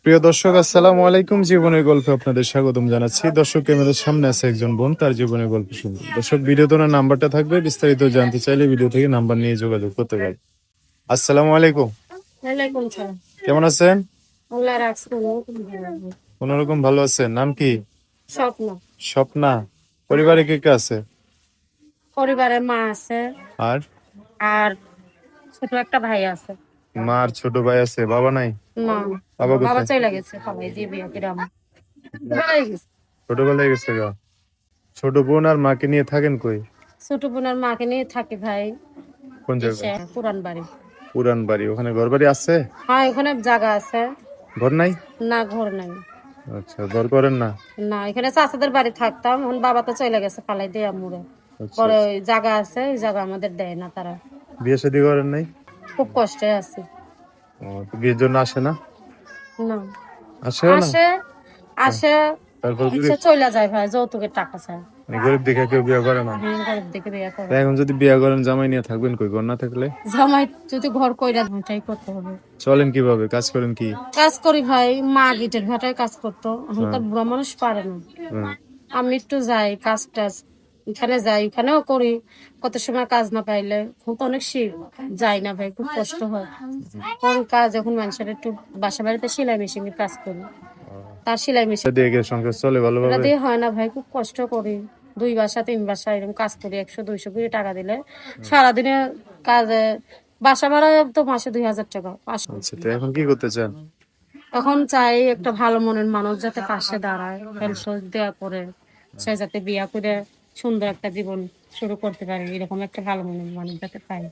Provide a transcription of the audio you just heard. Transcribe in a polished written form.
প্রিয় দর্শক, আসসালামু আলাইকুম। জীবনের গল্পে আপনাদের স্বাগতম জানাচ্ছি। দর্শক, ক্যামেরার সামনে আছে একজন বোন, তার জীবনের গল্প শুনবো। দর্শক, ভিডিও তোনার নাম্বারটা থাকবে, বিস্তারিত জানতে চাইলে ভিডিও থেকে নাম্বার নিয়ে যোগাযোগ করতে পারেন। আসসালামু আলাইকুম। ওয়ালাইকুম সালাম। কেমন আছেন? আল্লাহ রাখছে কোনোরকম ভালো। কোন রকম ভালো আছেন? নাম কি? স্বপ্ন। স্বপ্না। পরিবারে কে কে আছে? পরিবারে মা আছে আর আর ছোট একটা ভাই আছে। মা আর ছোট ভাই আছে, বাবা নাই? না, বাবা বাবা কোথায়? চলে গেছে সবাই দিয়ে বিয়ে করে আমার চলে গেছে। ছোটবেলায় গেছে গা। ছোট বোন আর মাকে নিয়ে থাকেন কই? ছোট বোনের মাকে নিয়ে থাকি ভাই কোন এসে জায়গায়? পুরান বাড়ি। পুরান বাড়ি। ওখানে ঘর বাড়ি আছে? হ্যাঁ, ওখানে জায়গা আছে। ঘর নাই? না, ঘর নাই। আচ্ছা, ঘর করেন না? না, এখানে চাচাদের বাড়ি থাকতাম, এখন বাবা তো চলে গেছে ফালাই দিয়ে আমুরে। আচ্ছা পরে আচ্ছা। ওই জায়গা আছে, ওই জায়গা আমাদের দেয় না তারা। বিয়ে শাদী করেন নাই? খুব কষ্টে আছি। ও, তো বিয়ের জন্য আসে না? না, আসেও না? আসে আসে তারপর সে গরিব, চলে যায় ভাই, যৌতুকের টাকা চায়। মানে গরিব দেখে কেউ বিয়ে করে না? হ্যাঁ, গরিব দেখে বিয়ে করে। তা এখন যদি বিয়ে করেন, জামাই নিয়ে থাকবেন কই? ঘর না থাকলে জামাই যদি ঘর কইরা ওইটাই করতে হবে। চলেন কিভাবে? কাজ করেন কি? কাজ করি ভাই, মা গিটের ভাটায় কাজ করতো, এখন তো হ্যাঁ, বুড়া মানুষ পারে না। হ্যাঁ। আমি একটু যাই কাজ টাজ, এখানে যাই ওখানেও করি। কত সময় কাজ না পাইলে এখন তো অনেক শীত, যাই না ভাই, খুব কষ্ট হয়। কোন কাজ এখন মানুষের একটু বাসা বাড়িতে সেলাই মেশিনের কাজ করি, তার সেলাই মেশিন তা দিয়ে কি সংসার চলে এটা ভালোভাবে? দিয়ে হয় না ভাই, খুব কষ্ট করি। 2 বাসা 3 বাসা এরকম কাজ করি, 100-200 করে টাকা দিলে সারাদিনে কাজে। বাসা ভাড়া তো মাসে 2000 টাকা, 500। আচ্ছা, তো এখন কি করতে চান? এখন চাই একটা ভালো মনের মানুষ যাতে পাশে দাঁড়ায়, হেল্প দেয়া করে, সে যাতে বিয়া করে সুন্দর একটা জীবন শুরু করতে পারে, এরকম একটা ভালো মনের মানুষ যাতে পাই।